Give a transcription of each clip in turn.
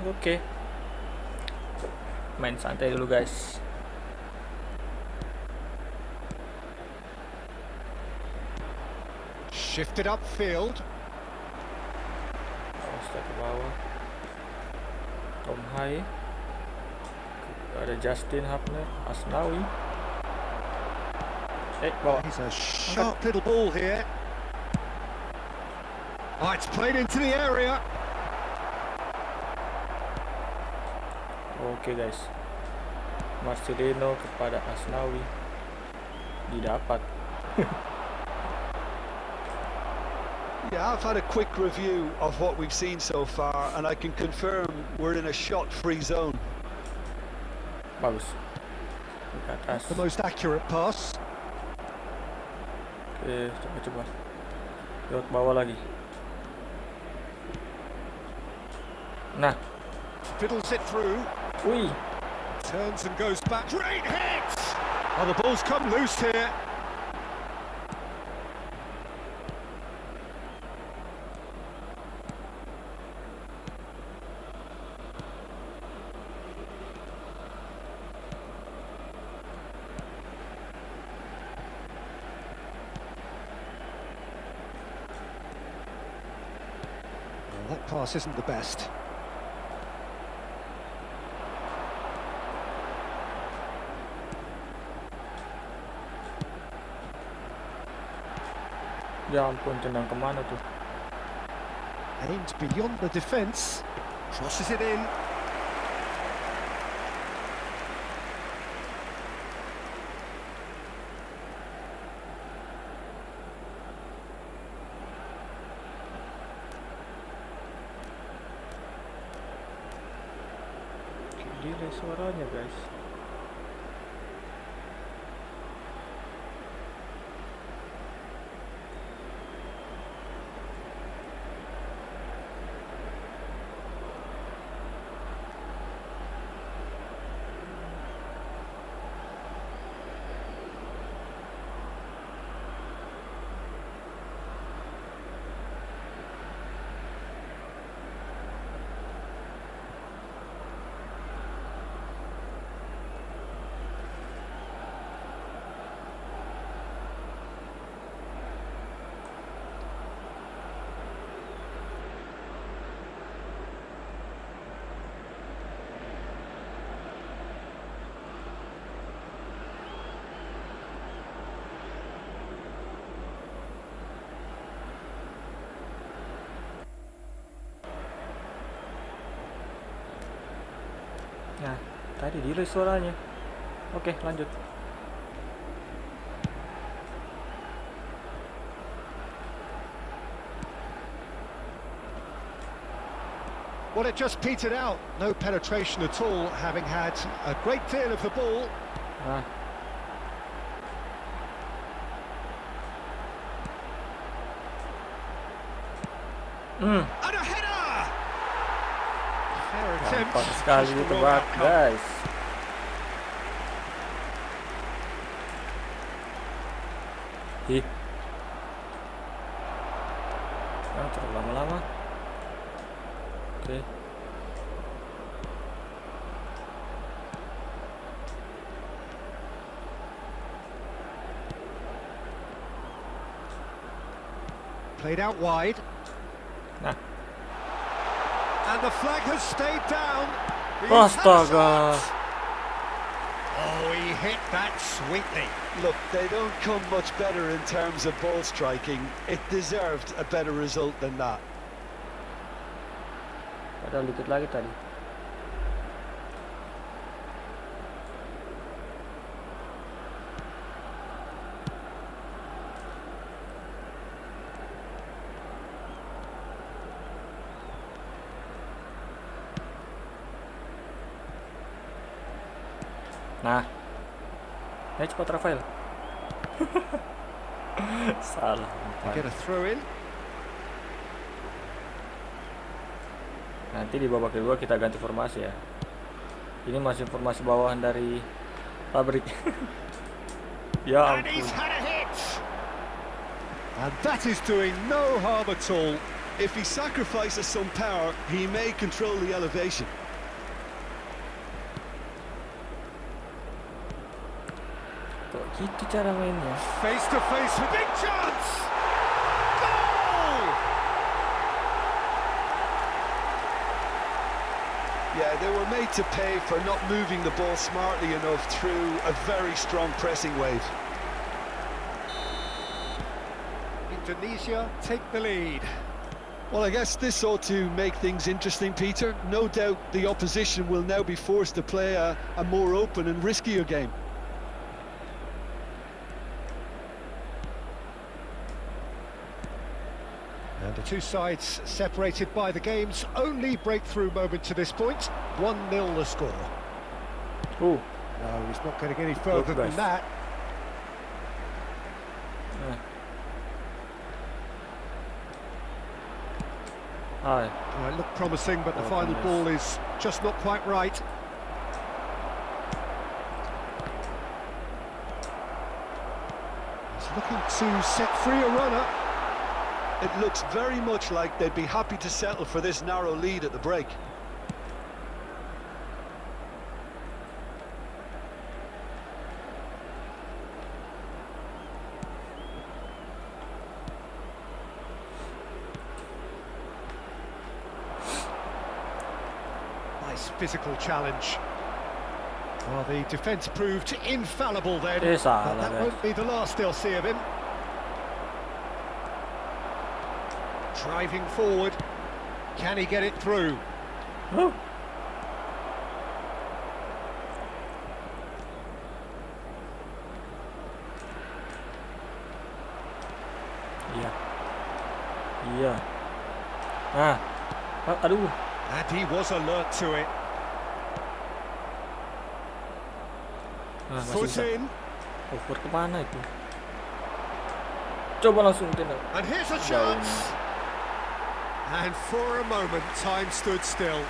Oke. Main santai dulu guys. Shifted upfield. Start ke bawah. Tom Hai. Ada Justin Hapner, Asnawi. Bawah. He's a sharp little ball here. Oh, it's played into the area. Oke guys. Marcelino kepada Asnawi. Didapat. Yeah, I've had a quick review of what we've seen so far, and I can confirm we're in a shot-free zone. Bagus. Ke atas. The most accurate pass. Oke, coba. Lewat bawah lagi. Nah. Fiddles it through. Wih. Turns and goes back. Great hit! Oh, the ball's come loose here. Well, that pass isn't the best. Ya ampun, tendang kemana tuh? Aimed beyond the defence. Crosses it in. Gila suaranya guys. Nah, tadi delay suaranya. Oke, lanjut. Well, it just petered out. No penetration at all, having had a great deal of the ball. Nah. And a header! Fair attempt. Gampang sekali just the itu wrong bak, outcome. guys. Ih. Jangan terlalu lama-lama. Oke. Played out wide. Nah. And the flag has stayed down. He's had a Astaga. shot. Oh, he hit that sweetly. Look, they don't come much better in terms of ball striking. It deserved a better result than that. Padahal dikit lagi tadi. Nah. Ayo cepat Rafael. Salah. Get a throw in. Nanti di babak kedua kita ganti formasi ya. Ini masih formasi bawahan dari pabrik. Ya And ampun. he's had a hit. And that is doing no harm at all. If he sacrifices some power, he may control the elevation. Kok gitu cara mainnya? Face to face with big chance. Goal! Yeah, they were made to pay for not moving the ball smartly enough through a very strong pressing wave. Indonesia take the lead. Well, I guess this ought to make things interesting, Peter. No doubt the opposition will now be forced to play a more open and riskier game. And the two sides separated by the game's only breakthrough moment to this point. 1-0 the score. Oh, No, he's not getting any further than best. that. Hai. Well, it looked promising, but the Oh, final goodness. ball is just not quite right. He's looking to set free a runner. It looks very much like they'd be happy to settle for this narrow lead at the break. Nice physical challenge. Well, the defence proved infallible then, Yes, but that guys. won't be the last they'll see of him. Driving forward, can he get it through? Oh. Iya. Iya. Nah. Aduh. And he was alert to it. Nah, masih Foot bisa. in, Over kemana itu? Coba langsung tendang. and here's a Jauh. chance. And for a moment, time stood still.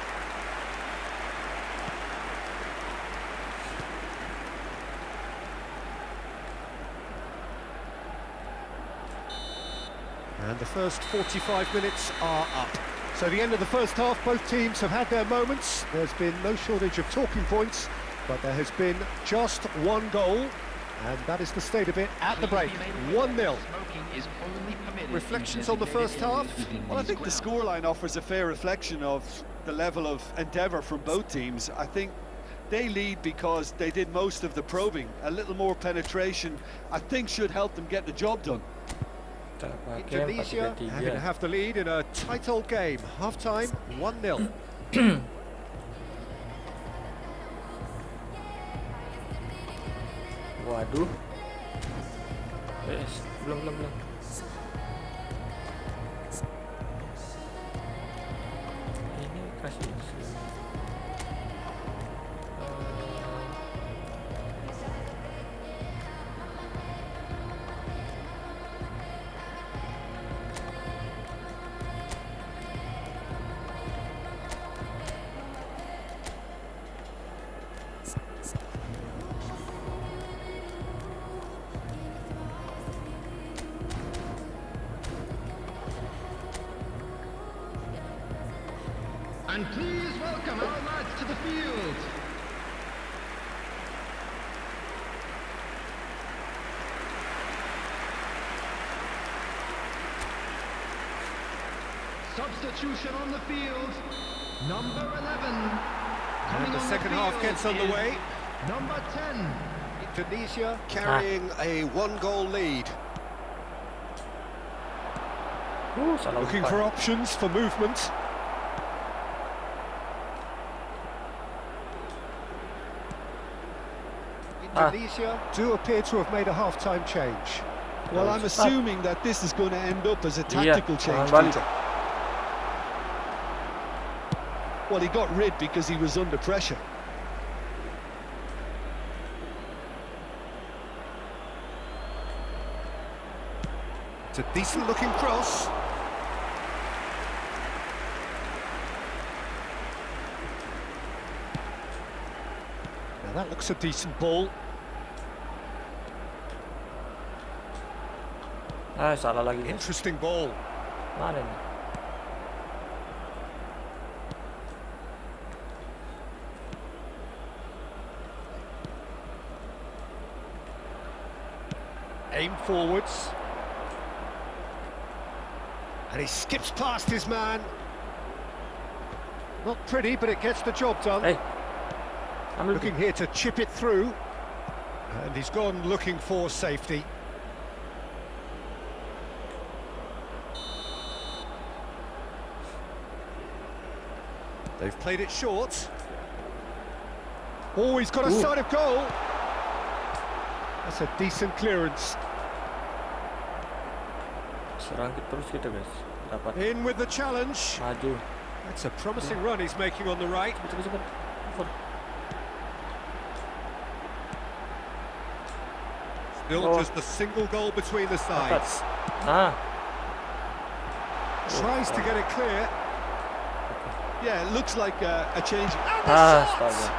And the first 45 minutes are up. So the end of the first half, both teams have had their moments. There's been no shortage of talking points, but there has been just one goal, and that is the state of it at the break. 1-0. Reflections on the first half? Well, I think the scoreline offers a fair reflection of the level of endeavour from both teams. I think they lead because they did most of the probing. A little more penetration, I think, should help them get the job done. Kita pakai Indonesia 4-3-3. having to have the lead in a tight old game. Half-time, 1-0. Waduh. Belum. Ini kasih isi. And please welcome our lads to the field. Substitution on the field. Number 11. And the second half gets underway. Number 10. Indonesia carrying a one-goal lead. Salah Looking umpan. for options for movement. Indonesia do appear to have made a half-time change. Well, I'm assuming that this is going to end up as a tactical change, balik. Peter. Well, he got rid because he was under pressure. It's a decent-looking cross. Now that looks a decent ball. Salah lagi. Interesting ball. Mana nih? Aim forwards. And he skips past his man. Not pretty, but it gets the job done. Hey, ambil Looking here to chip it through. And he's gone looking for safety. They've played it short. Oh, he's got a Ooh. side of goal. That's a decent clearance. serang terus gitu guys. Dapat In with the challenge. maju. That's a promising run he's making on the right. Cepet cepet. Telepon. Still Oh. just a single goal between the sides. Nah, Tries to get it clear. Yeah, it looks like a change. astaga.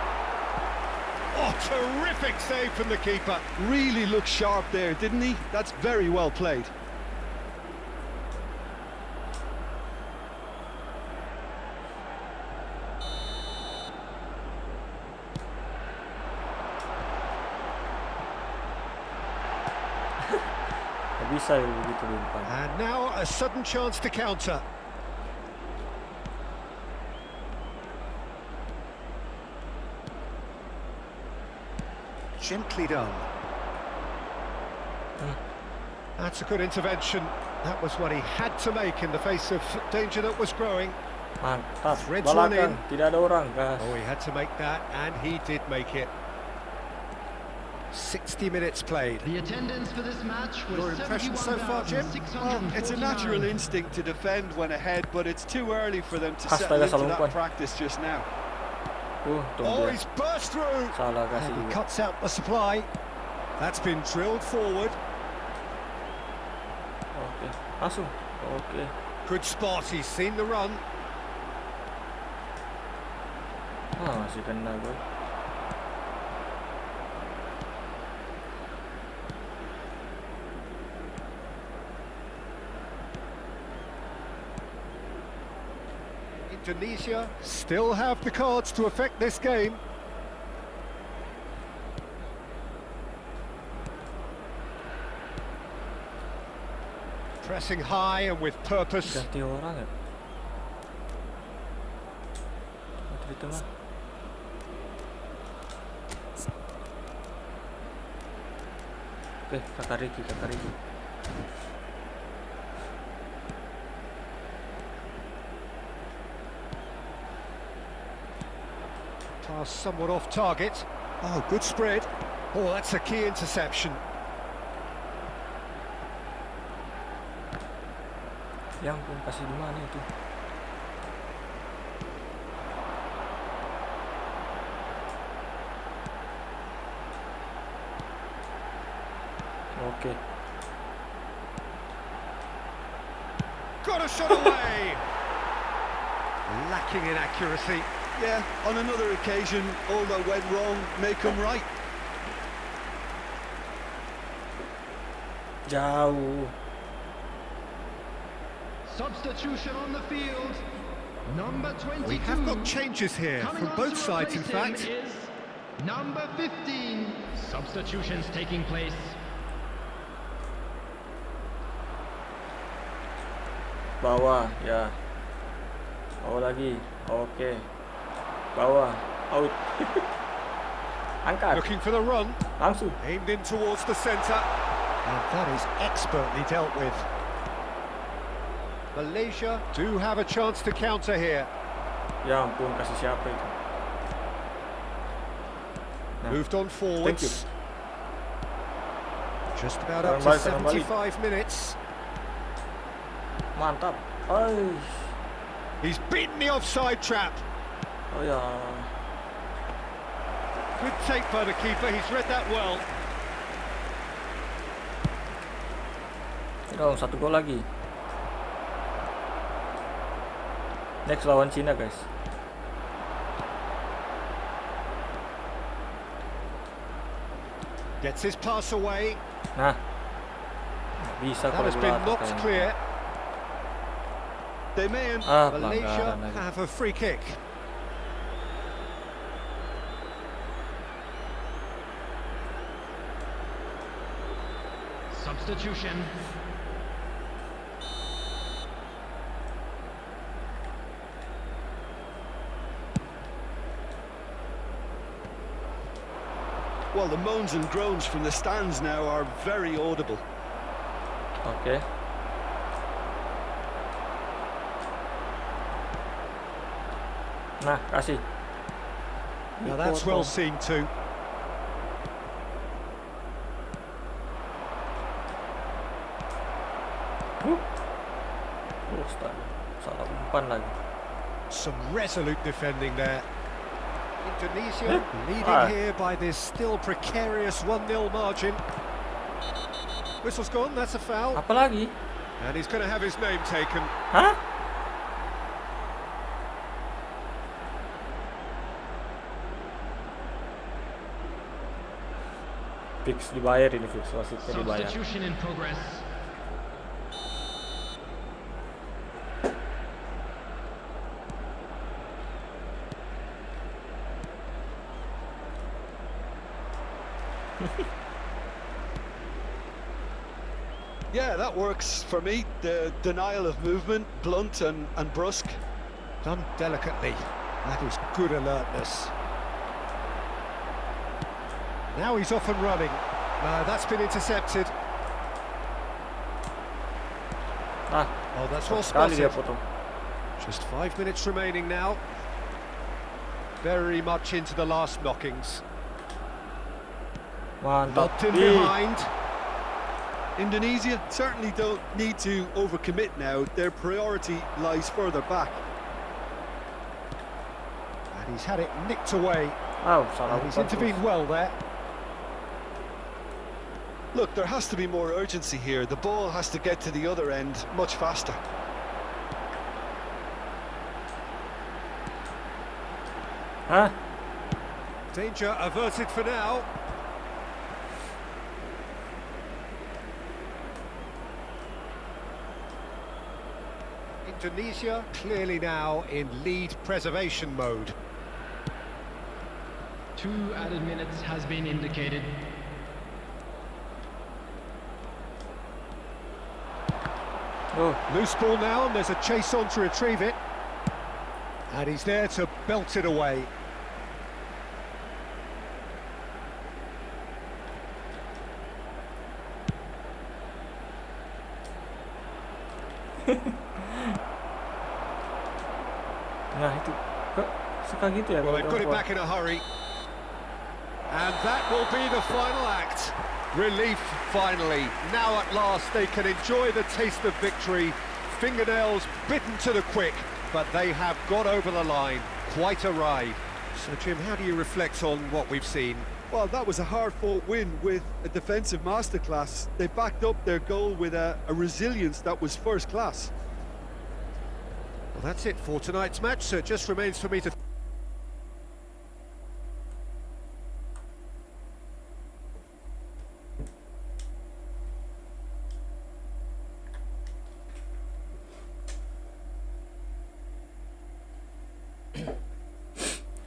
Oh, terrific save from the keeper. Really looked sharp there, didn't he? That's very well played. Gak bisa ya begitu di depan. And now a sudden chance to counter. Gently done. That's a good intervention. That was what he had to make in the face of danger that was growing. Mantap. Threads one Belakang, in. tidak ada orang, guys. Oh, he had to make that, and he did make it. 60 minutes played. The attendance for this match was Your impression so far, Jim? Well, it's a natural instinct to defend when ahead, but it's too early for them to settle Astaga, into salah that umpan. practice just now. Oh, Tunggu. he's burst through. Salah kasih And he juga. cuts out the supply. That's been drilled forward. Oke, langsung. Oke. Good spot, he's seen the run. Masih kena gue. Indonesia still have the cards to affect this game. Pressing high and with purpose. Ganti orang ya. Ganti di tengah. Oke, kakak Riki. Pass somewhat off target. Oh, good spread. Oh, that's a key interception. Ya ampun, kasih di mana itu? Oke. Got a shot away. Lacking in accuracy. Yeah, on another occasion, all that went wrong may come right. Jauh. Substitution on the field. Number 22. We have got changes here Coming from on both to sides, in replace fact. him is number 15. Substitutions taking place. Bawah, ya. Bawah lagi. Oke. Bawah. Out. Angkat. Looking for the run. Langsung. Aimed in towards the centre. And that is expertly dealt with. Malaysia do have a chance to counter here. Ya ampun, kasih siapa itu? Nah, Moved on forwards. Just about up to Tangan balik. 75 minutes. mantap. Oh, He's beaten the offside trap. oh ya. Good take by the keeper, he's read that well. Dong, 1 gol lagi. Next lawan Cina, guys. Gets his pass away. Nah, nggak bisa That kalau has been bola knocked kayaknya. clear. They may Malaysia pelanggaran lagi. have a free kick. Substitution. Well, the moans and groans from the stands now are very audible. Oke. Nah, kasih. Now that's well seen too. Astaga, salah umpan lagi. Some resolute defending there. Indonesia leading here by this still precarious 1-0 margin. Whistle's gone, that's a foul. Apa lagi? And he's going to have his name taken. Hah? Fix dibayar ini, fix wasitnya dibayar. Substitution in progress. Yeah, that works for me. The denial of movement, blunt and brusque. Done delicately. That is good alertness. Now he's off and running. No, that's been intercepted. Ah, Oh, that's well sekali dia spotted. potong. Just 5 minutes remaining now. Very much into the last knockings. Mantap. Lobbed in Ih, behind. Indonesia certainly don't need to overcommit now. Their priority lies further back. And he's had it nicked away. Wow, salah And he's umpan intervened terus. well there. Look, there has to be more urgency here. The ball has to get to the other end much faster. Hah? Danger averted for now. Indonesia clearly now in lead preservation mode. 2 added minutes has been indicated. Oh, Loose ball now, and there's a chase on to retrieve it. And he's there to belt it away. nah itu kok suka gitu ya Well, kalau they put it orang back in a hurry. And that will be the final act. Relief, finally. Now at last they can enjoy the taste of victory. Fingernails bitten to the quick, but they have got over the line. Quite a ride. So, Jim, how do you reflect on what we've seen? Well, that was a hard-fought win with a defensive masterclass. They backed up their goal with a resilience that was first class. Well, that's it for tonight's match, so it just remains for me to...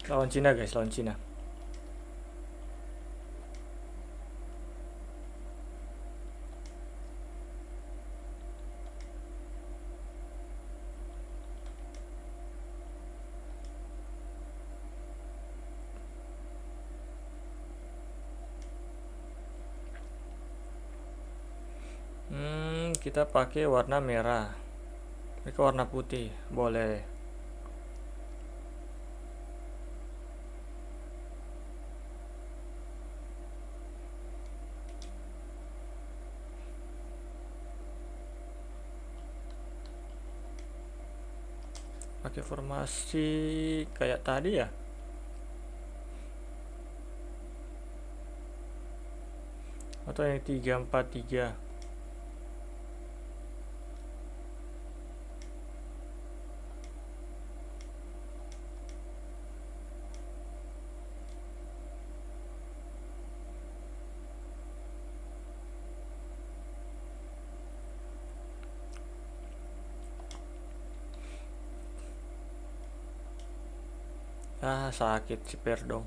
lawan Cina guys, lawan Cina. Kita pakai warna merah. Mereka warna putih, boleh. Pakai formasi kayak tadi ya. Atau yang 3-4-3. Ah, sakit si Perdong.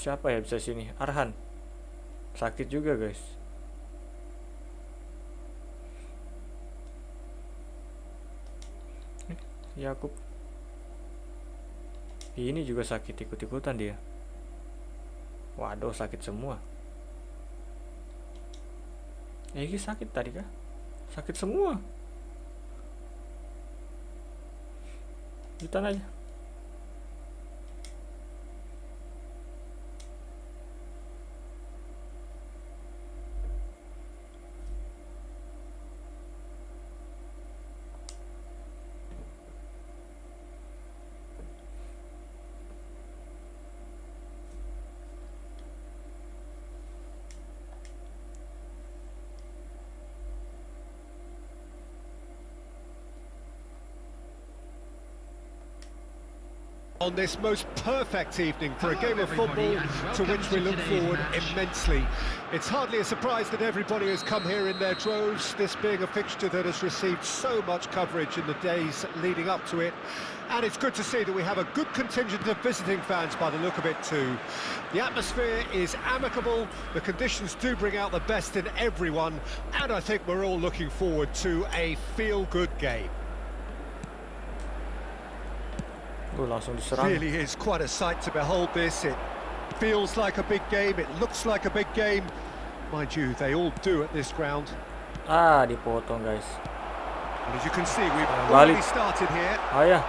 Siapa ya bisa sini? Arhan. Sakit juga, guys. Yakub. Ini juga sakit ikut-ikutan dia. Waduh, sakit semua. Ini sakit tadi kah? Sakit semua. Ditahan aja. On this most perfect evening for a game of football to which we look forward immensely. It's hardly a surprise that everybody has come here in their droves, this being a fixture that has received so much coverage in the days leading up to it. And it's good to see that we have a good contingent of visiting fans by the look of it too. The atmosphere is amicable, the conditions do bring out the best in everyone, and I think we're all looking forward to a feel-good game. Langsung diserang. Really is quite a sight to behold this. It feels like a big game, it looks like a big game. Mind you, they all do at this ground. Dipotong, guys. And as you can see, we've already started here. Ya.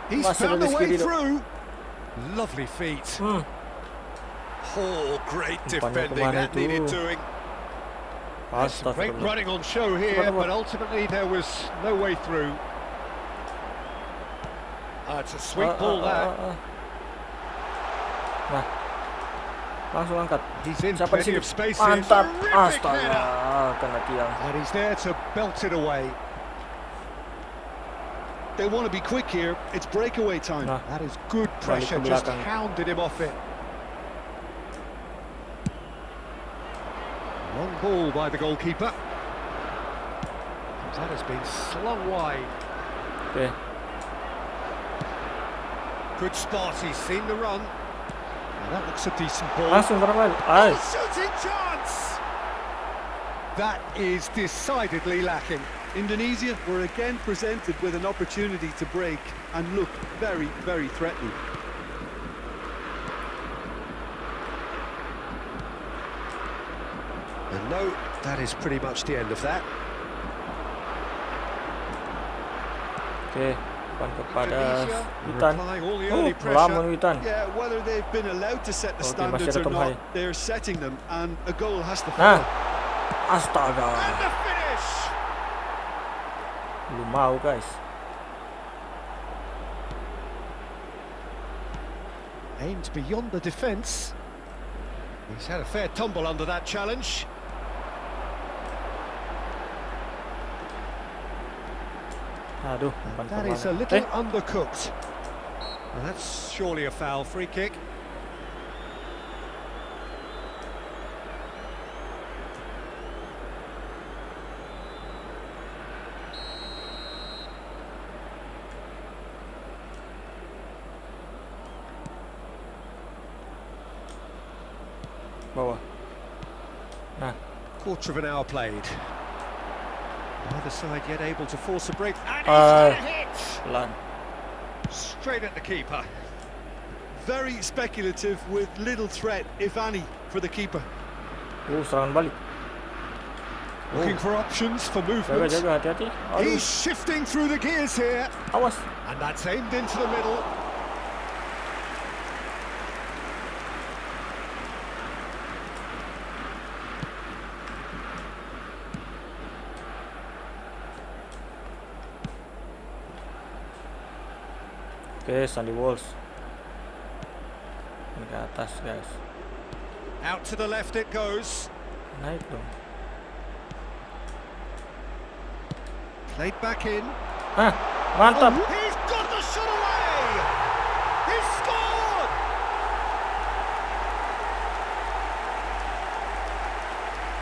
He's found a way through. Lovely feet. Oh, great defending, that needed doing. Some great running on show here, but ultimately there was no way through. It's a sweet ball there. Nah, langsung angkat. He's in Siapa di plenty sini? of spaces. Mantap. Terrific Astaga, header. kena tiang. And he's there to belt it away. They want to be quick here. It's breakaway time. Nah, That is good pressure, ke just belakang. hounded him off it. Long ball by the goalkeeper. That has been slung wide. Oke. Good spot, he's seen the run. Now that looks a decent ball. Langsung bermain. Shooting chance! That is decidedly lacking. Indonesia were again presented with an opportunity to break and look very, very threatening. And no, that is pretty much the end of that. Oke, depan kepada Witan. Applying all the early Lamun pressure. Witan. Yeah, whether they've been allowed to set the Oke, standards masih ada or Tom Hai. not, they're setting them, and a goal has to Nah, follow. astaga. And the finish! Belum mau, guys. Aimed beyond the defence. He's had a fair tumble under that challenge. Aduh, umpan That is a kemana? little undercooked. Well, that's surely a foul. Free kick. Bawah. Nah, Quarter of an hour played. Neither side yet able to force a break. And he's had a hit! pelan. Straight at the keeper. Very speculative with little threat, if any, for the keeper. Serangan balik. Looking for options for Jaga, movement. jaga, hati-hati. Aduh, He's shifting through the gears here. awas. And that's aimed into the middle. Oke, Sandy Walls. Ini ke atas, guys. Out to the left it goes. Naik dong. Played back in. Mantap. He's got the shot away! He's scored!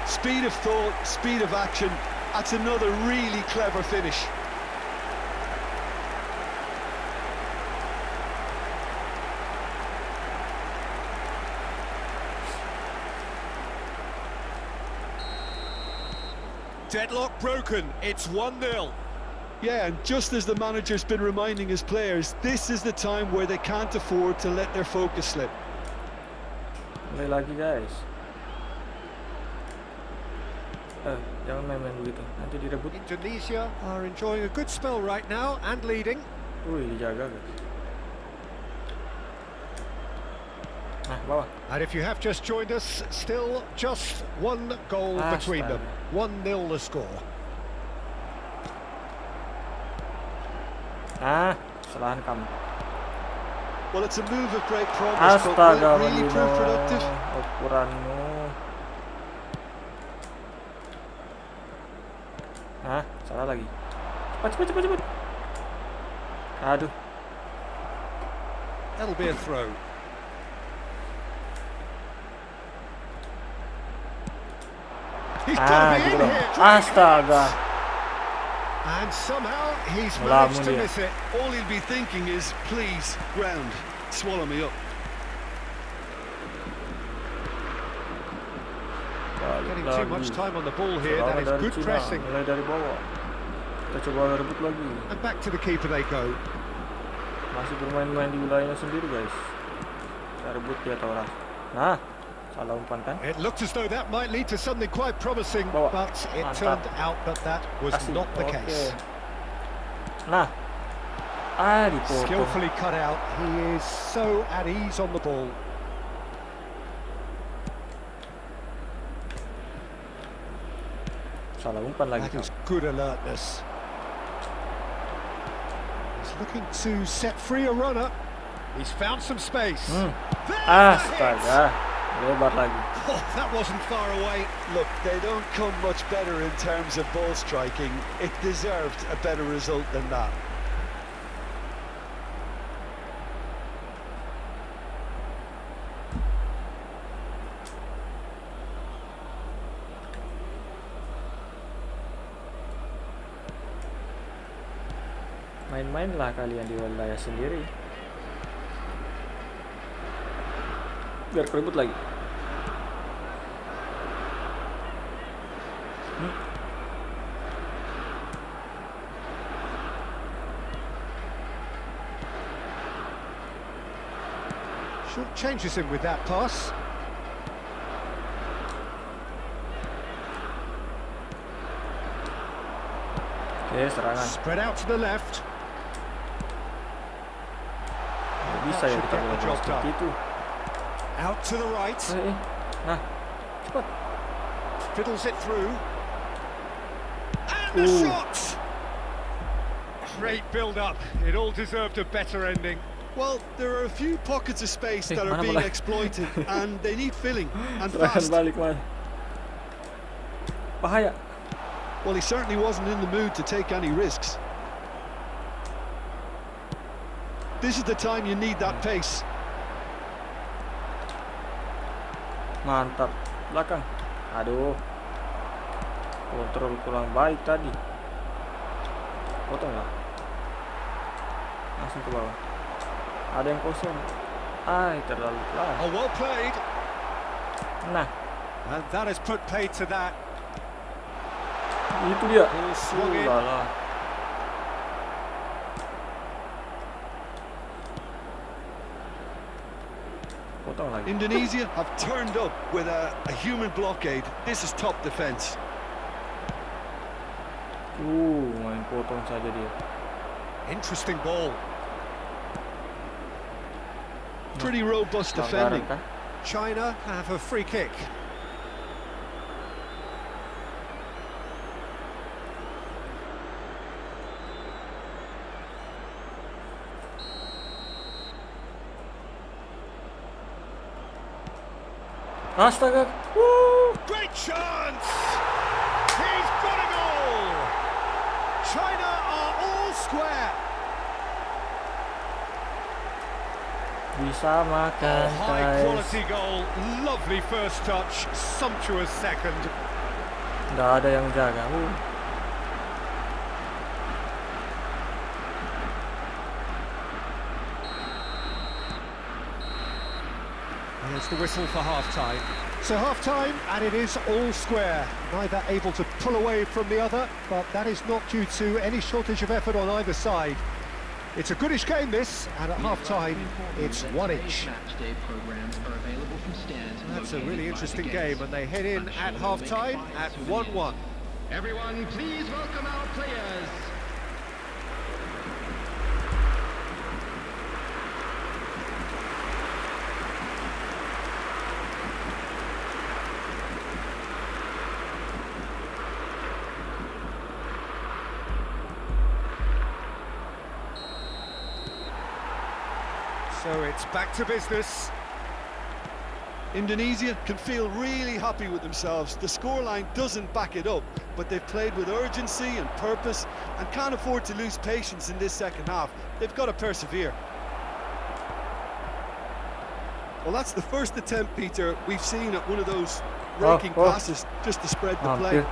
Speed of thought, speed of action. That's another really clever finish. Deadlock broken, it's 1-0. Yeah, and just as the manager's been reminding his players, this is the time where they can't afford to let their focus slip. Mulai lagi guys. Jangan main-main begitu, nanti direbut. Indonesia are enjoying a good spell right now and leading. Wih, dijaga guys. Nah, bawah. And if you have just joined us, still just one goal between them. 1-0 the score. Kesalahan kamu. Well, it's a move of great promise, but will Astaga, it really prove productive? ukuranmu. Salah lagi. Cepat. Aduh. That'll be a throw. He's got to be Gitu in dong. here. Astaga. And somehow he's Ngelamun managed to dia. miss it. All he'll be thinking is, please, ground, swallow me up. Getting too much time on the ball here. That is good pressing. Mulai dari bawah. Kita coba rebut lagi. And back to the keeper they go. Masih bermain-main di wilayahnya sendiri guys. Kita rebut dia atau orang. Nah, salah umpan kan? It looked as though that might lead to something quite promising, Bawa. but it Mantap. turned out that was Kasih. not the Oke. case. Nah, dipotong. Skillfully cut out. He is so at ease on the ball. Salah umpan lagi. That is good alertness. He's looking to set free a runner. He's found some space. There's the hit. Astaga, lebar lagi. Oh, that wasn't far away. Look, they don't come much better in terms of ball striking. It deserved a better result than that. Main-mainlah kalian di wilayah sendiri. Biar keribut lagi. Short changes him with that pass. Oke, serangan. Spread out to the left. Bisa ya kita Should get the job seperti done. itu. Out to the right. Nah, cepat. Fiddles it through. And the shot! Great build-up. It all deserved a better ending. Well, there are a few pockets of space that are mana being bola? exploited, and they need filling, and Serangan fast. balik mana? Bahaya. Well, he certainly wasn't in the mood to take any risks. This is the time you need that pace. Mantap. Belakang. Aduh. Kontrol kurang baik tadi. Potong lah. Langsung ke bawah. Ada yang kosong. Terlalu pelan. Oh, well played. Nah, And that has put paid to that. itu dia. Ball swung in. Lala. Potong lagi. Indonesia have turned up with a human blockade. This is top defence. Main potong saja dia. Interesting ball. Pretty robust Pelanggaran defending. kah? China have a free kick. Astaga. Great chance! He's got a goal! China are all square. Bisa makan High guys. quality goal, lovely first touch, sumptuous second. Nggak ada yang jaga. It's the whistle for half-time. So half-time, and it is all square. Neither able to pull away from the other, but that is not due to any shortage of effort on either side. It's a goodish game, this, and at half-time, it's one each. That's a really interesting game, and they head in at half-time at 1-1. Everyone, please welcome our players. So it's back to business. Indonesia can feel really happy with themselves. The scoreline doesn't back it up, but they've played with urgency and purpose and can't afford to lose patience in this second half. They've got to persevere. Well, that's the first attempt, Peter, we've seen at one of those raking passes just to spread the play.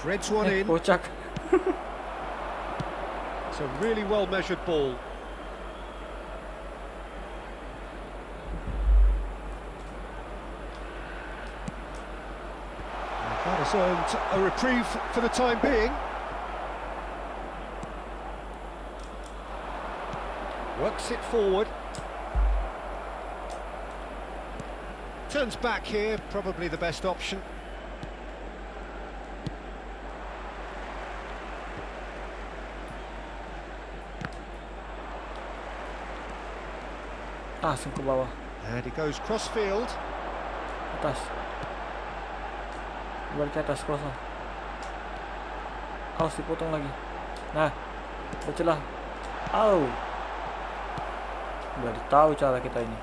Threads one in. Kocak. It's a really well-measured ball. And that has earned a reprieve for the time being. Works it forward. Turns back here, probably the best option. Langsung ke bawah. And he goes cross-field. Atas. Balik ke atas, kosong. Awas, dipotong lagi. Nah, ada celah. Au. Udah tahu cara kita ini.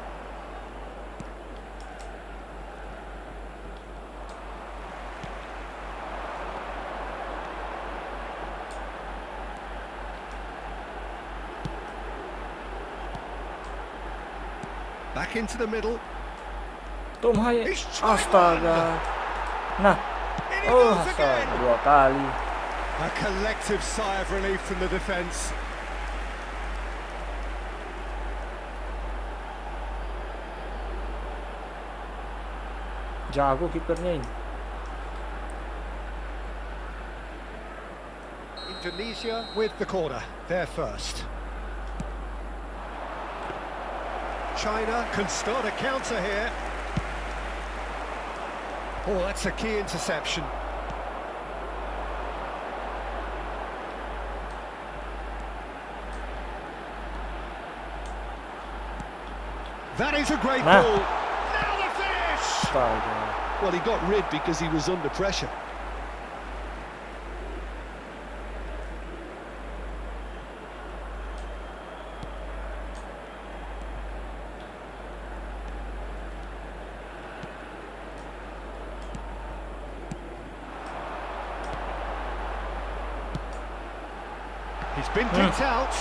Back into the middle. Tom Haye. Astaga. Nah. Oh, astaga. Dua kali. A collective sigh of relief from the defence. Jago kipernya ini. Indonesia with the corner. They're first. China can start a counter here. Oh, that's a key interception. That is a great ball. Now the finish! Well, he got rid because he was under pressure. He's been kicked out.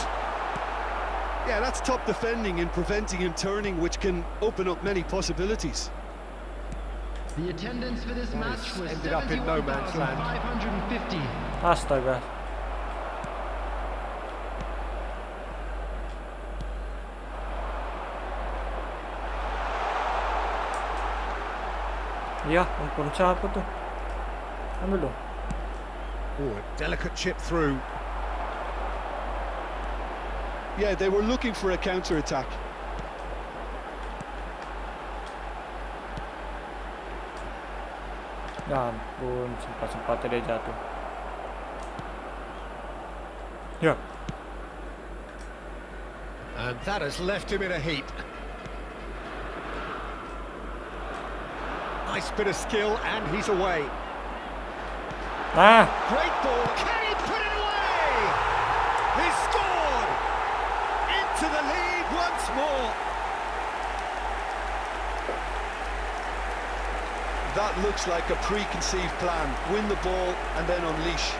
Yeah, that's top defending and preventing him turning, which can open up many possibilities. The attendance for this match was ended up in no man's land. 71,550. Astaga. Ya, ampun, siapa tuh? Ambil dong. Oh, a delicate chip through. Yeah, they were looking for a counter-attack. Ya ampun, sempat-sempatnya dia jatuh. Ya. And that has left him in a heap. Nice bit of skill, and he's away. Nah, Great ball. Can he put it away? He scored! Into the lead once more. That looks like a preconceived plan. Win the ball and then unleash.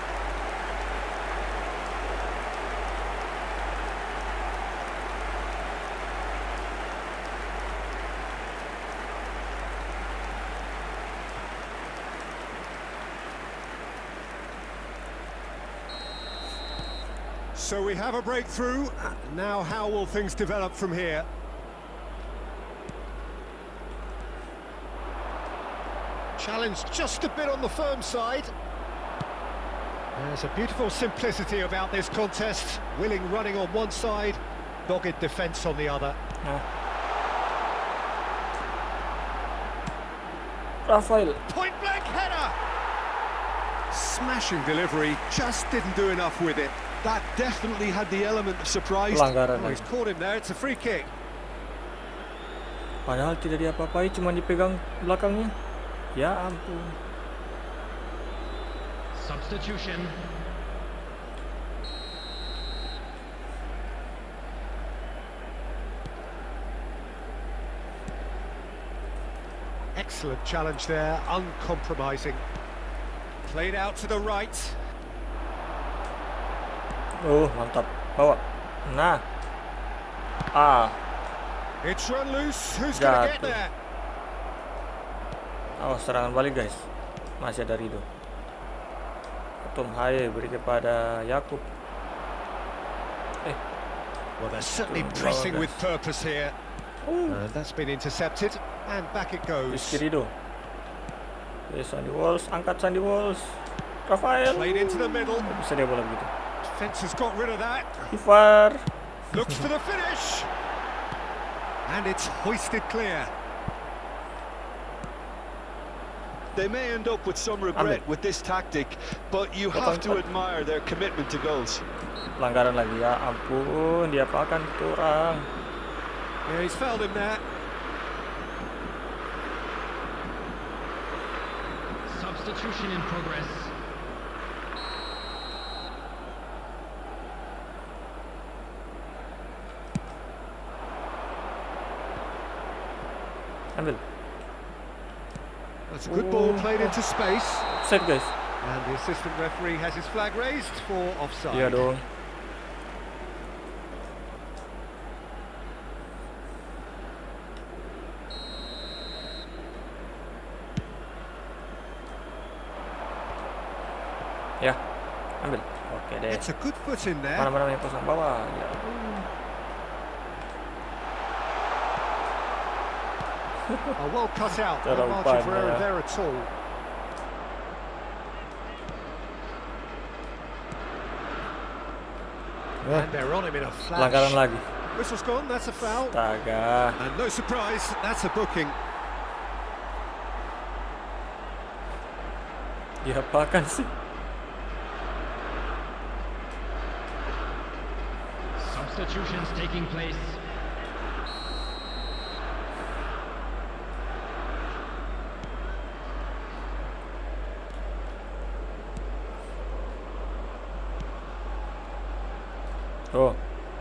So we have a breakthrough. Now how will things develop from here? Challenge just a bit on the firm side. There's a beautiful simplicity about this contest. Willing running on one side, dogged defence on the other. nah. Rafael. Point blank header! Smashing delivery, just didn't do enough with it. That definitely had the element of surprise. Pelanggaran Oh, he's lagi. caught him there, it's a free kick. Padahal tidak diapa-apai, cuma dipegang belakangnya. Ya ampun. Substitution. Excellent challenge there, uncompromising. Played out to the right. Oh, mantap. Bawa. Nah. Ah, It's run loose, who's going to get Jatuh. there? awas serangan balik guys. Masih ada Rido. Tom Haye beri kepada Yakub. Well, they're certainly Good pressing ball, with purpose here. And that's been intercepted, and back it goes. Rizky Rido. Sandy Walls, angkat Sandy Walls. Rafael. Played into the middle. Bisa dia bola begitu. Defence has got rid of that. Kifar. Looks for the finish. And it's hoisted clear. They may end up with some regret with this tactic, but you have to admire their commitment to goals. Pelanggaran lagi, ya ampun, dia apakan itu orang. Yeah, he's fouled him there. Substitution in progress. Ambil. That's a good ball played into space. Set guys. And the assistant referee has his flag raised for offside. Iya dong. Ya, ambil. Oke deh. It's a good foot in there. Mana-mana yang kosong bawah. Ya. Oh, well cut out. No Terlalu margin for error pandai, ya. there at all. And they're on him in a Pelanggaran flash. lagi. Whistle's gone, that's a foul. Astaga. And no surprise, that's a booking. Ya apakan sih? Substitutions taking place. Oh,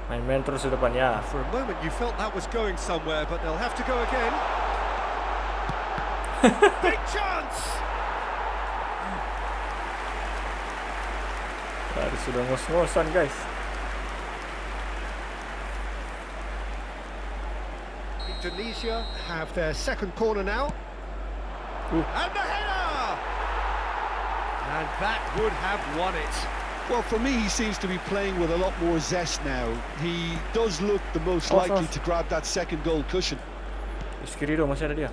main-main terus di depannya. For a moment you felt that was going somewhere, but they'll have to go again. Big chance! Tadi sudah ngos-ngosan guys. Indonesia have their second corner now. And the header! And that would have won it. Well, for me, he seems to be playing with a lot more zest now. He does look the most likely to grab that second goal cushion. Rizky Rido masih ada dia.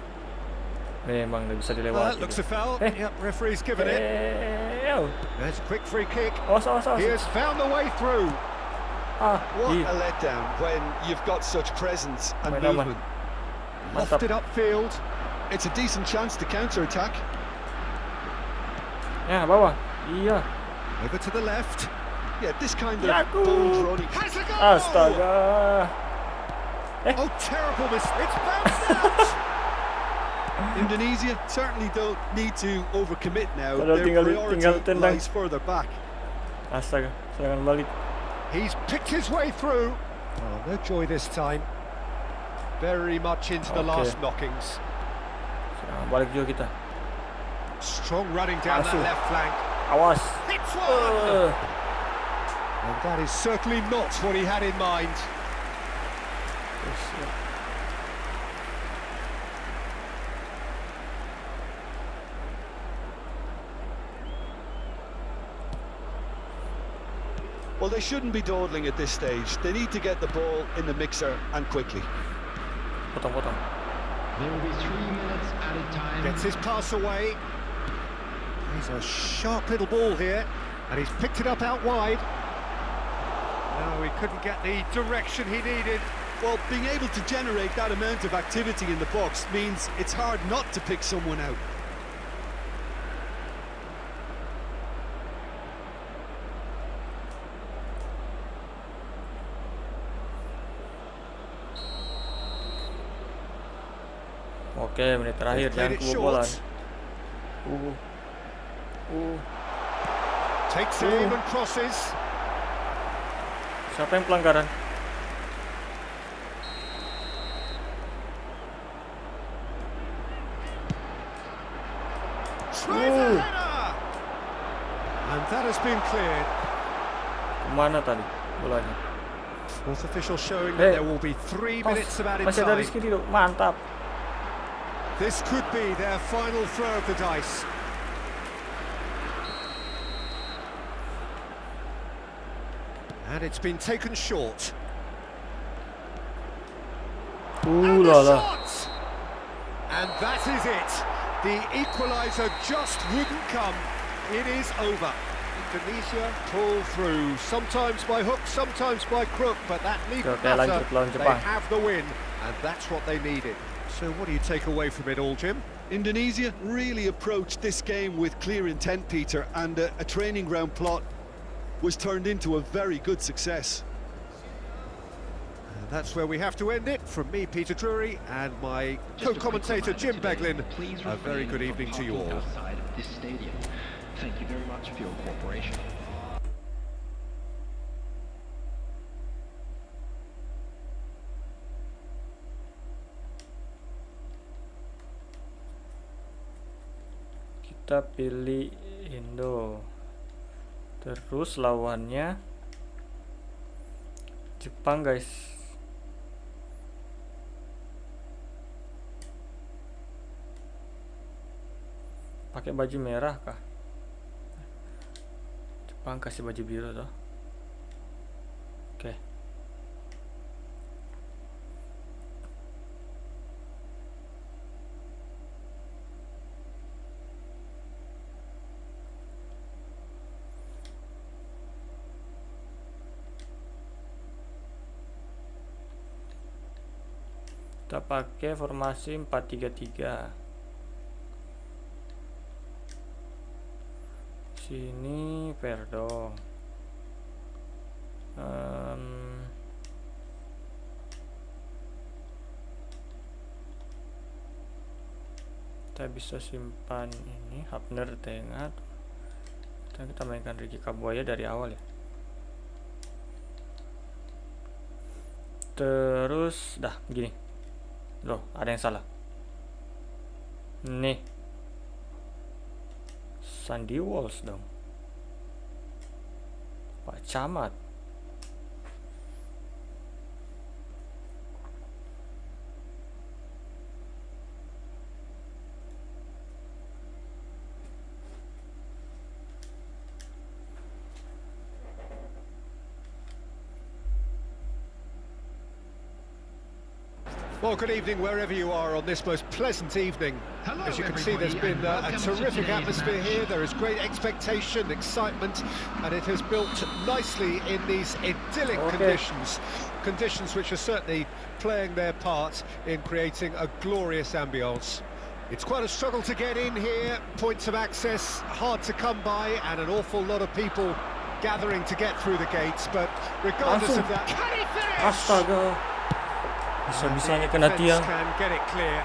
Memang nggak bisa Well, dilewati. that looks a foul. Eh. Yep, referee's given it. Oh. There's a quick free kick. Awas, awas, awas. He has found the way through. Ah, What iya. a letdown when you've got such presence and Main aman. movement. Mantap. Lofted upfield. It's a decent chance to counter-attack. Ya, bawah. Iya. Over to the left. Yeah, this kind of Yaku. bold running. Has a goal! Astaga. Oh, terrible miss. It's bounced out! Indonesia certainly don't need to overcommit now. Padahal Their tinggal priority tendang. lies further back. Astaga, serangan balik. He's picked his way through. Oh, no joy this time. Very much into the Okay. last knockings. Serangan balik juga kita. Strong running down that Asuh. left flank. Awas. Hits one! Uh, And that is certainly not what he had in mind. Well, they shouldn't be dawdling at this stage. They need to get the ball in the mixer and quickly. Potong-potong. There will be 3 minutes added time. Gets his pass away. He's a sharp little ball here, and he's picked it up out wide. No, he couldn't get the direction he needed. Well, being able to generate that amount of activity in the box means it's hard not to pick someone out. Oke, menit terakhir They've played jangan it kebobolan. short. Uh. Takes aim and crosses. Siapa yang pelanggaran? Tries a header! And that has been cleared. Kemana tadi bolanya? Fourth official showing that Hey. there will be 3 minutes of added Masih ada time. Rizky dulu, mantap. This could be their final throw of the dice. And it's been taken short. And the Lala. shot! And that is it. The equaliser just wouldn't come. It is over. Indonesia pull through, sometimes by hook, sometimes by crook, but that needn't Okay, matter. lanjut lawan They Jepang. have the win, and that's what they needed. So what do you take away from it all, Jim? Indonesia really approached this game with clear intent, Peter, and a training ground plot was turned into a very good success. And that's where we have to end it. From me, Peter Drury, and my Just a quick co-commentator, reminder Jim today, Beglin. please A very refrain good from evening to you parking all. outside of this stadium. Thank you very much for your cooperation. Kita pilih Indo. Terus lawannya Jepang, guys. Pakai baju merah kah? Jepang kasih baju biru toh. Oke. Kita pakai formasi 4-3-3. Sini Perdo. Kita bisa simpan ini Hapner tengah. Kita mainkan Ricky Kabuaya dari awal ya. Terus dah gini. Loh, ada yang salah. Nih. Sandy Walls dong. Pak Camat. Well, good evening wherever you are on this most pleasant evening. Hello, As you can see, there's everybody, been and a welcome to terrific today's atmosphere match. here. There is great expectation, excitement, and it has built nicely in these idyllic Okay. conditions which are certainly playing their part in creating a glorious ambience. It's quite a struggle to get in here, points of access hard to come by, and an awful lot of people gathering to get through the gates, but regardless Langsung. of that, can he finish? Astaga. Bisa-bisanya kena Defense tiang. can get it clear.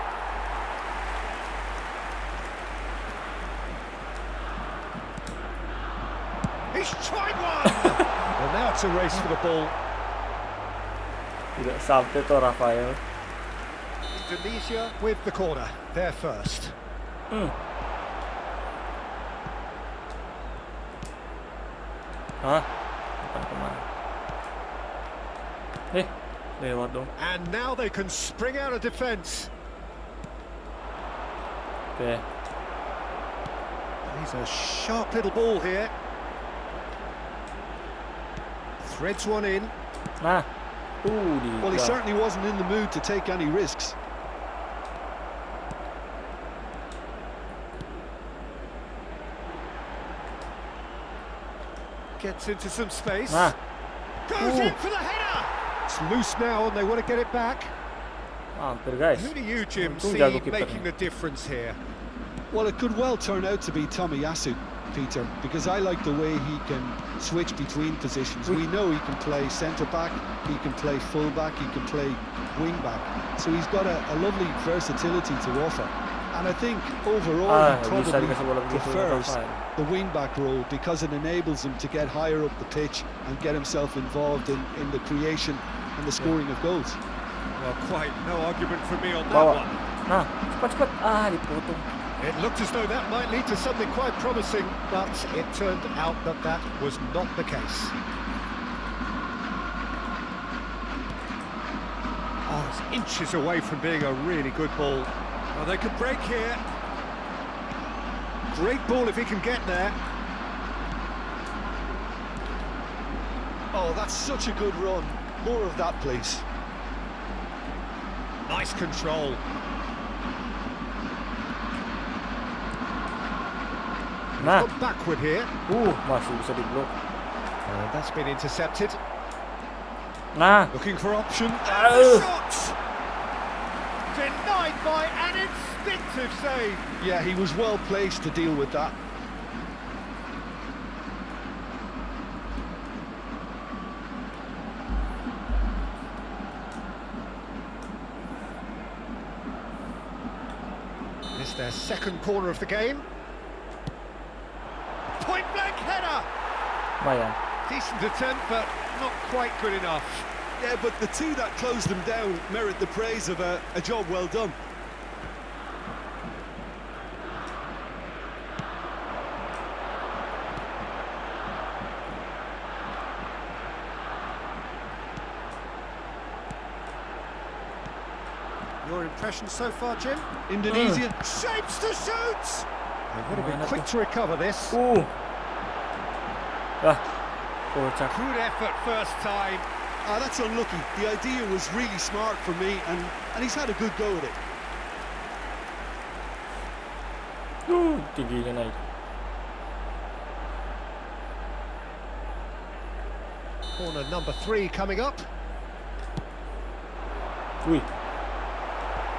He's tried one. Well, now it's a race for the ball. Tidak sampai tuh Rafael. Indonesia with the corner. They're first. Hah? Bukan kemana? Lewat dong. And now they can spring out of defence. Oke. He's a sharp little ball here. Threads one in. Nah. Well, he certainly wasn't in the mood to take any risks. Gets into some space. Nah. Goes in for the header. It's loose now and they want to get it back. Hampir guys. Who do you, Jim, Untung see jago kipernya. making the difference here? Well, it could well turn out to be Tomiyasu, Peter, because I like the way he can switch between positions. We know he can play centre-back, he can play full-back, he can play wing-back. So he's got a lovely versatility to offer. And I think overall he bisa probably dikasih bola begitu prefers Rafael. the wing-back role because it enables him to get higher up the pitch and get himself involved in the creation and the scoring of goals. Well, quite no argument from me on that Bawa. one. Nah, cepat-cepat. Dipotong. It looked as though that might lead to something quite promising, but it turned out that that was not the case. Oh, it's inches away from being a really good ball. Well, they could break here. Great ball if he can get there. Oh, that's such a good run. More of that, please. Nice control. Nah. Got backward here. Masih bisa diblok. And that's been intercepted. Nah. Looking for option. Aduh. Shot! Denied by an instinctive save. Yeah, he was well placed to deal with that. It's their second corner of the game. Point blank header. Lumayan. Decent attempt, but not quite good enough. Yeah, but the two that closed them down merit the praise of a job well done. Your impression so far, Jim? Indonesia. Shapes to shoot! They would have been quick to recover this. Kocak. Good effort first time. Ah, that's unlucky. The idea was really smart for me, and he's had a good go at it. Tingginya naik. Corner number 3 coming up. Wih.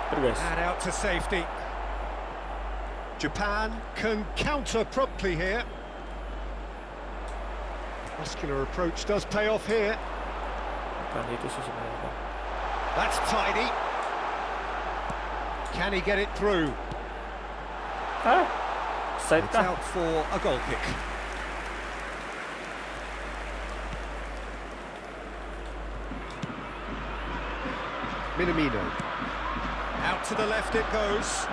Guys. And out to safety. Japan can counter promptly here. Muscular approach does pay off here. Bukan itu sih sebenarnya. That's tidy. Can he get it through? Side It's kah? out for a goal kick. Minamino. Out to the left it goes.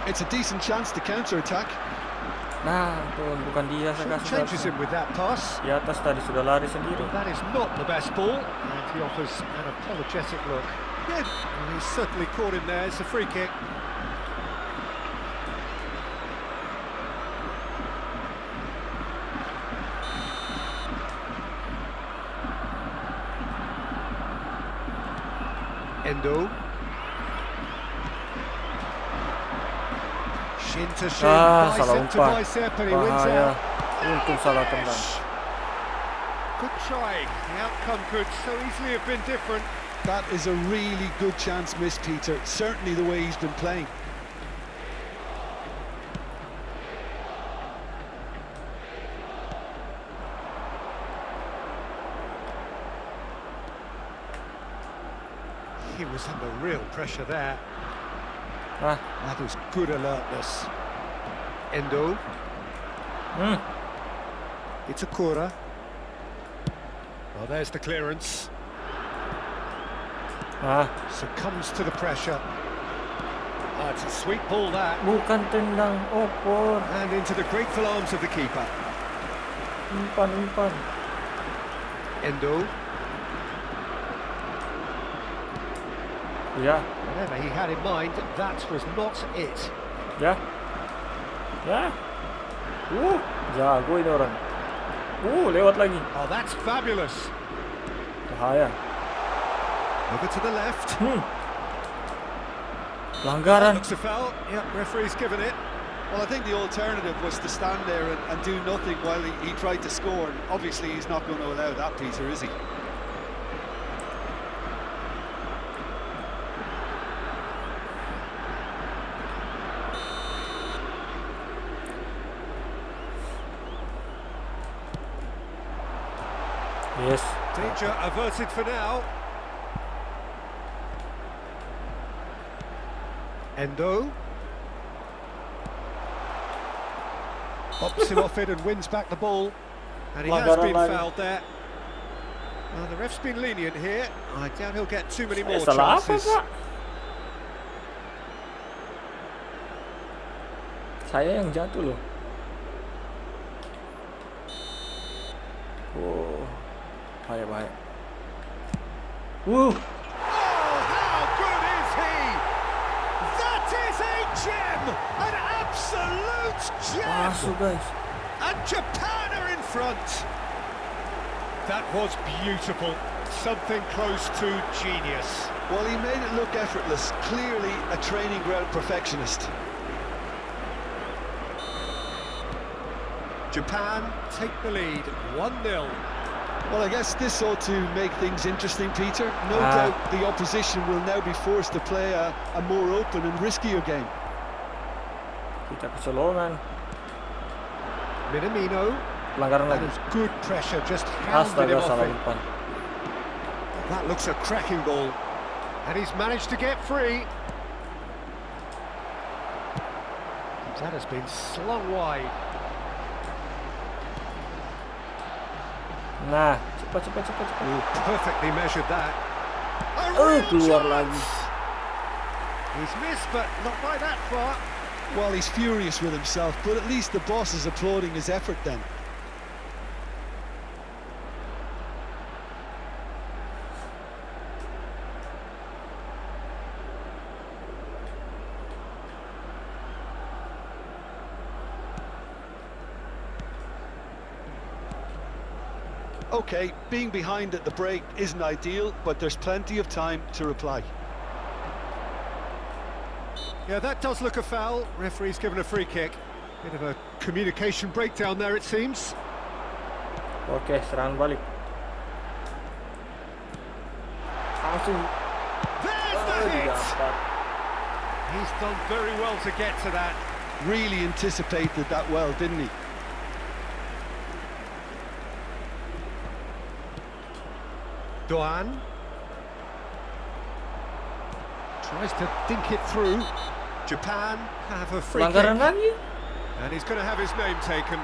It's a decent chance to counter-attack. Nah, bukan dia saya kasih. Changes him with that pass. Di atas tadi sudah lari sendiri. That is not the best ball, and he offers an apologetic look. Yeah, and he's certainly caught him there. It's a free kick. Endo. Shin to shin, salah bicep to umpan. bicep, and he wins Bahaya. out. Untung salah tendang. Good try. The outcome could so easily have been different. That is a really good chance missed, Peter. Certainly the way he's been playing. he was under real pressure there. Ah. That was good alertness. Endo. It's Akura. Well, there's the clearance. Ah. Succumbs to the pressure. It's a sweet ball that. Bukan tendang opor. And into the grateful arms of the keeper. Umpan. Endo. Ya. Whatever he had in mind, that was not it. Ya. Jago ini orang. Lewat lagi. Oh, that's fabulous. Bahaya. Over to the left. Pelanggaran. Looks a foul. Yeah, referee's given it. Well, I think the alternative was to stand there and do nothing while he tried to score. And obviously, he's not going to allow that, Peter, is he? Yes. Danger averted for now. Endo. Pops him off it and wins back the ball. And he has been fouled there. Well, the ref's been lenient here. I doubt he'll get too many more Salah apa, chances. Pak? Saya yang jatuh loh. Bahaya. Oh, how good is he? That is a gem! An absolute gem! Masuk, guys. And Japan are in front. That was beautiful. Something close to genius. Well, he made it look effortless. Clearly a training ground perfectionist. Japan take the lead, 1-0. Well, I guess this ought to make things interesting, Peter. No doubt the opposition will now be forced to play a more open and riskier game. Kita kecolongan. Minamino. Pelanggaran That lagi. is good pressure, just hounded him Astaga, salah off it. umpan. That looks a cracking ball. And he's managed to get free. That has been slung wide. Nah, cepat. Perfectly measured that. Keluar lagi. He's missed, but not by that far. Well, he's furious with himself, but at least the boss is applauding his effort then. Okay, being behind at the break isn't ideal, but there's plenty of time to reply. Yeah, that does look a foul. Referee's given a free kick. Bit of a communication breakdown there, it seems. Oke, serangan balik. Langsung. There's the hit! Dapat. He's done very well to get to that. Really anticipated that well, didn't he? Doan tries to dink it through. Japan have a free kick. Pelanggaran lagi. And he's going to have his name taken.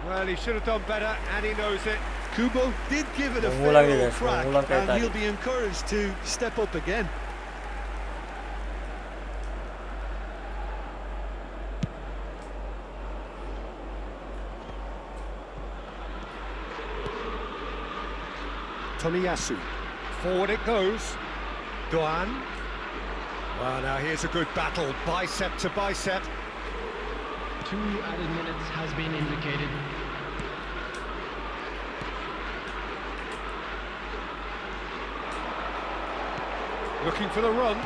Well, he should have done better, and he knows it. Kubo did give it a Mengulang fair dia, old guys, crack, mengulang kayak and tadi. he'll be encouraged to step up again. Tomiyasu. Forward it goes. Doan. Well, now here's a good battle, bicep to bicep. 2 added minutes has been indicated. Looking for the run.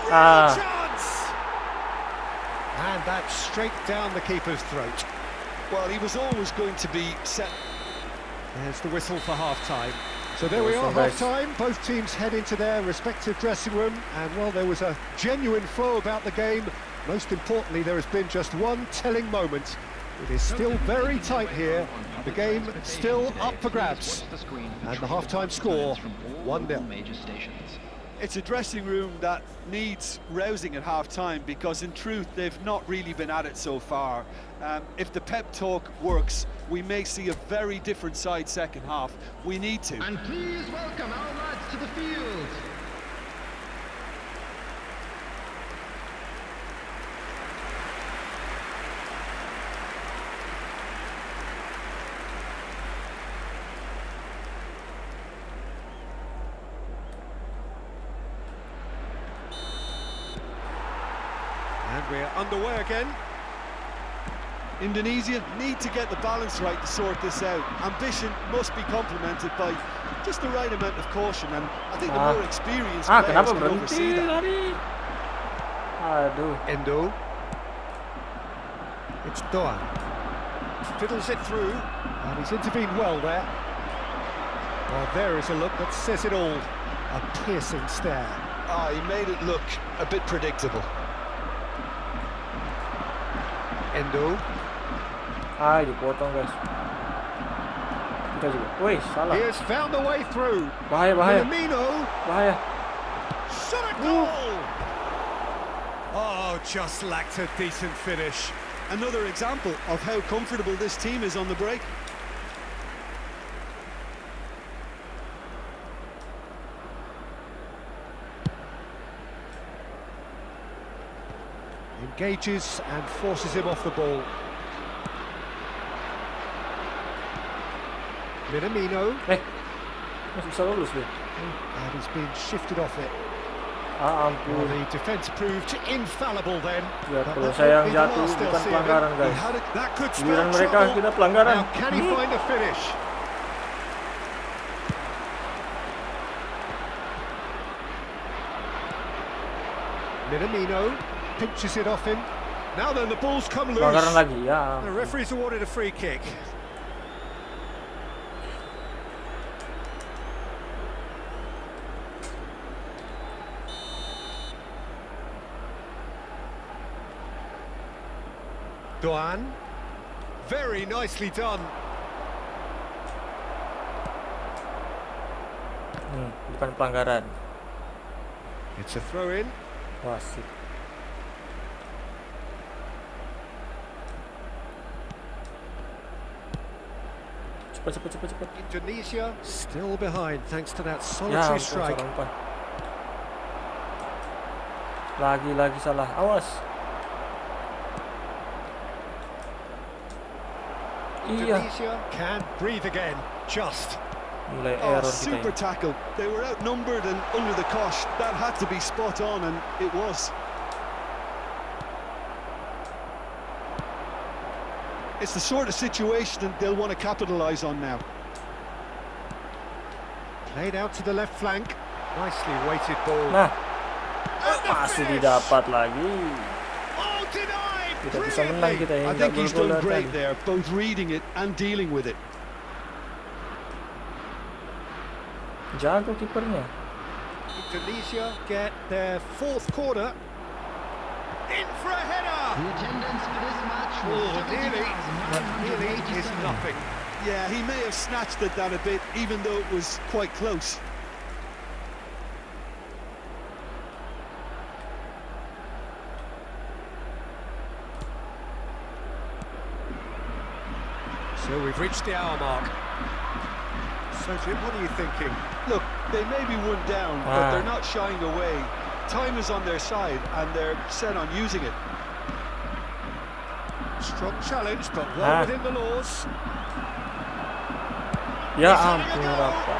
Ah, Chance! And that's straight down the keeper's throat. Well, he was always going to be set. There's the whistle for half-time. So there we are, half-time. Both teams head into their respective dressing room, and well, there was a genuine flow about the game. Most importantly, there has been just one telling moment. It is still very tight here. The game still up for grabs. And the half-time score, 1-0. It's a dressing room that needs rousing at half-time, because in truth they've not really been at it so far. If the pep talk works, we may see a very different side second half. We need to. And please welcome our lads to the field. And we're underway again. Indonesia need to get the balance right to sort this out. Ambition must be complemented by just the right amount of caution, and I think the more experienced players Kenapa can berhenti oversee that. tadi? Aduh. Endo. It's Doan. Fiddles it through, and he's intervened well there. Well, there is a look that says it all. A piercing stare. Ah, he made it look a bit predictable. Endo. Dipotong guys. Kita juga. Wih, salah. He has found the way through. Bahaya. Minamino. Bahaya. Shot a goal! Oh, just lacked a decent finish. Another example of how comfortable this team is on the break. Engages and forces him off the ball. Minamino. Masih bisa lulus dia. And he's been shifted off it. Ah Well, ampun. the defence proved infallible then. Ya, But kalau that saya won't yang be the jatuh last they'll bukan see of him. pelanggaran He guys. had that could Giliran spell mereka trouble. kita pelanggaran. Now can he find a finish? Minamino pinches it off him. Now then, the ball's come loose. Pelanggaran lagi ya. The referee's awarded a free kick. Doan. Very nicely done. Bukan pelanggaran. It's a throw-in. Wasit. Cepat. Indonesia still behind thanks to that Ya, solitary ampun, strike. salah umpan. Lagi salah. Awas. Iya. Indonesia can breathe again. Just. Mulai Oh, error kita super ini. tackle. They were outnumbered and under the cosh. That had to be spot on, and it was. It's the sort of situation that they'll want to capitalise on now. Played out to the left flank. Nicely weighted ball. Nah, And the masih finish. didapat lagi. Oh, denied! Kita bisa menang kita ya. I Nggak think he's gol-gol done great tadi. there, both reading it and dealing with it. Jago kipernya. Indonesia get their fourth corner. In for a header! The attendance for this match was Oh, nearly, but nearly is 70,987. nothing. Yeah, he may have snatched at that a bit, even though it was quite close. So we've reached the hour mark. So Jim, what are you thinking? Look, they may be one down, but they're not shying away. Time is on their side, and they're set on using it. Strong challenge, but well within the laws. Ya He's having a ampun, go. apa.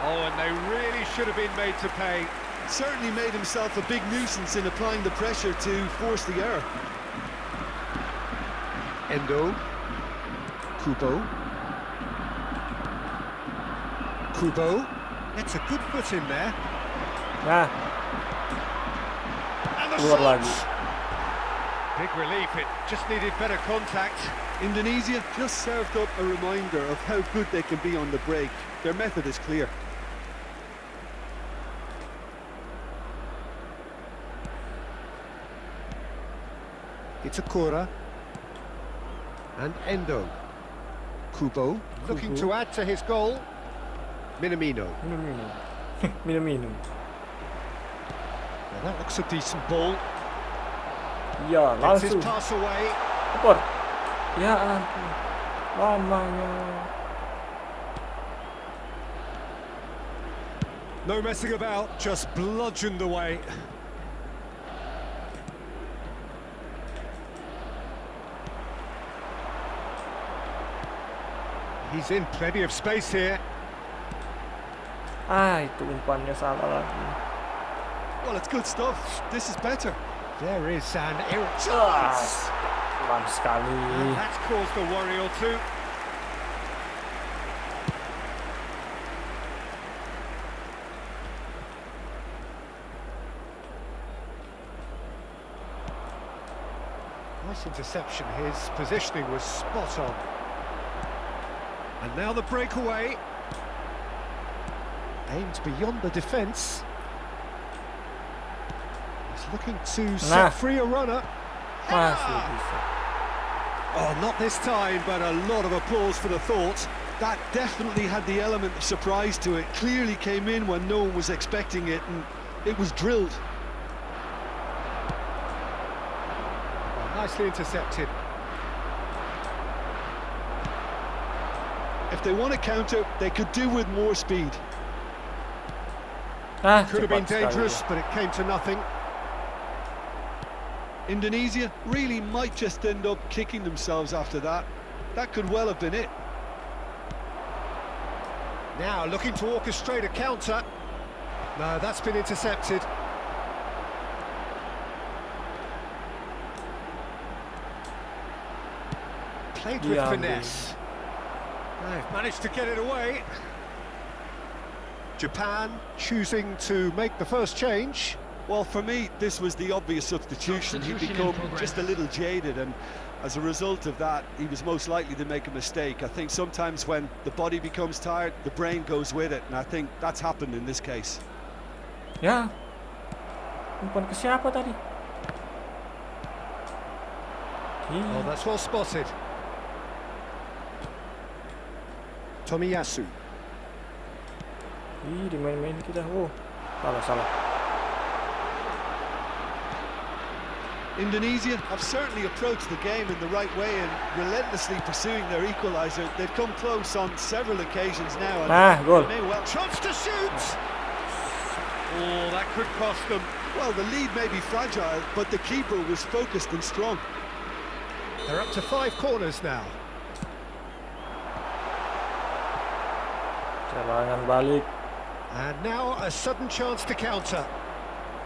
Oh, and they really should have been made to pay. Certainly made himself a big nuisance in applying the pressure to force the error. Endo. Kubo. Kubo. That's a good foot in there. Nah, And the keluar shot. lagi. Big relief, it just needed better contact. Indonesia just served up a reminder of how good they can be on the break. Their method is clear. Itakura. And Endo. Kubo looking to add to his goal. Minamino. Minum. Now that looks a decent ball. Iya, Gets his langsung. pass away. Ekor. Ya ampun. Lamanya. No messing about, just bludgeoned away. He's in plenty of space here. Itu umpannya salah lagi. Well, it's good stuff. This is better. There is an error. Chance. Pelan sekali. And that's caused a worry or two. Nice interception. His positioning was spot on. And now the breakaway. Aims beyond the defence. He's looking to set free a runner. Masih bisa. Oh, not this time, but a lot of applause for the thought. That definitely had the element of surprise to it. Clearly came in when no one was expecting it, and it was drilled. Oh, nicely intercepted. If they want to counter, they could do with more speed. Could have been Cepat sekali dangerous, dia. but it came to nothing. Indonesia really might just end up kicking themselves after that. That could well have been it. Now looking to orchestrate a counter. No, that's been intercepted. Played with Diambil. finesse. They've managed to get it away. Japan choosing to make the first change. Well, for me, this was the obvious substitution. He'd Substitution in become progress. just a little jaded, and as a result of that, he was most likely to make a mistake. I think sometimes when the body becomes tired, the brain goes with it, and I think that's happened in this case. Ya. Umpan ke siapa tadi? Oh, that's well spotted. Tomiyasu. Dimain-main kita. Oh, salah. Indonesia have certainly approached the game in the right way and relentlessly pursuing their equaliser. They've come close on several occasions now. And Goal. may well, Chance to shoot! Oh, that could cost them. well, the lead may be fragile, but the keeper was focused and strong. They're up to 5 corners now. Serangan balik. And now a sudden chance to counter.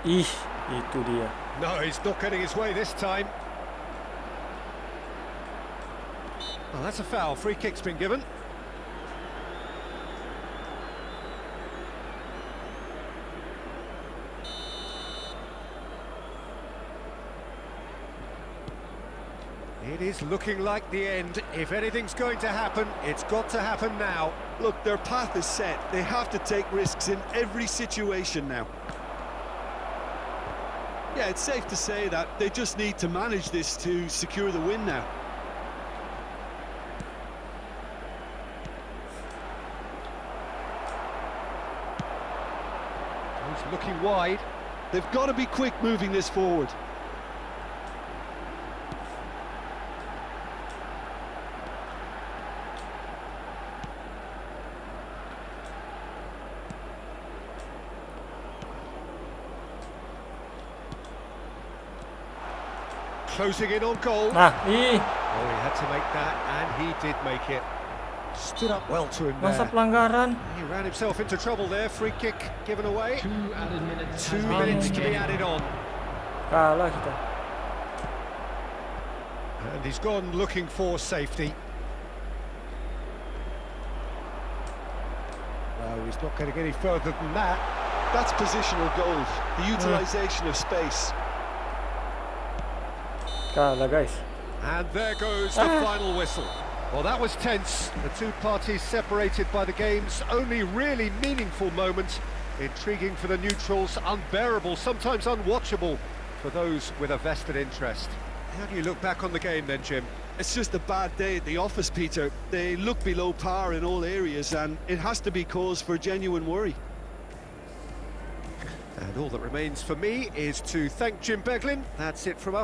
Ih, itu dia. No, he's not getting his way this time. Oh, that's a foul. Free kick's been given. It is looking like the end. If anything's going to happen, it's got to happen now. Look, their path is set. They have to take risks in every situation now. Yeah, it's safe to say that they just need to manage this to secure the win now. He's looking wide. They've got to be quick moving this forward. Closing in on goal. Nah, Oh, he had to make that, and he did make it. Stood up well to him masa there. pelanggaran. He ran himself into trouble there. Free kick given away. 2 added minutes. 2 has been minutes to be gained. added on. Kalah kita. And he's gone looking for safety. No, he's not going to get any further than that. That's positional gold, the utilisation of space. Kalah guys. And there goes the final whistle. Well, that was tense. The two parties separated by the game's only really meaningful moment. Intriguing for the neutrals, unbearable, sometimes unwatchable for those with a vested interest. How do you look back on the game then, Jim? It's just a bad day at the office, Peter. They look below par in all areas, and it has to be cause for genuine worry. And all that remains for me is to thank Jim Beglin. That's it from us.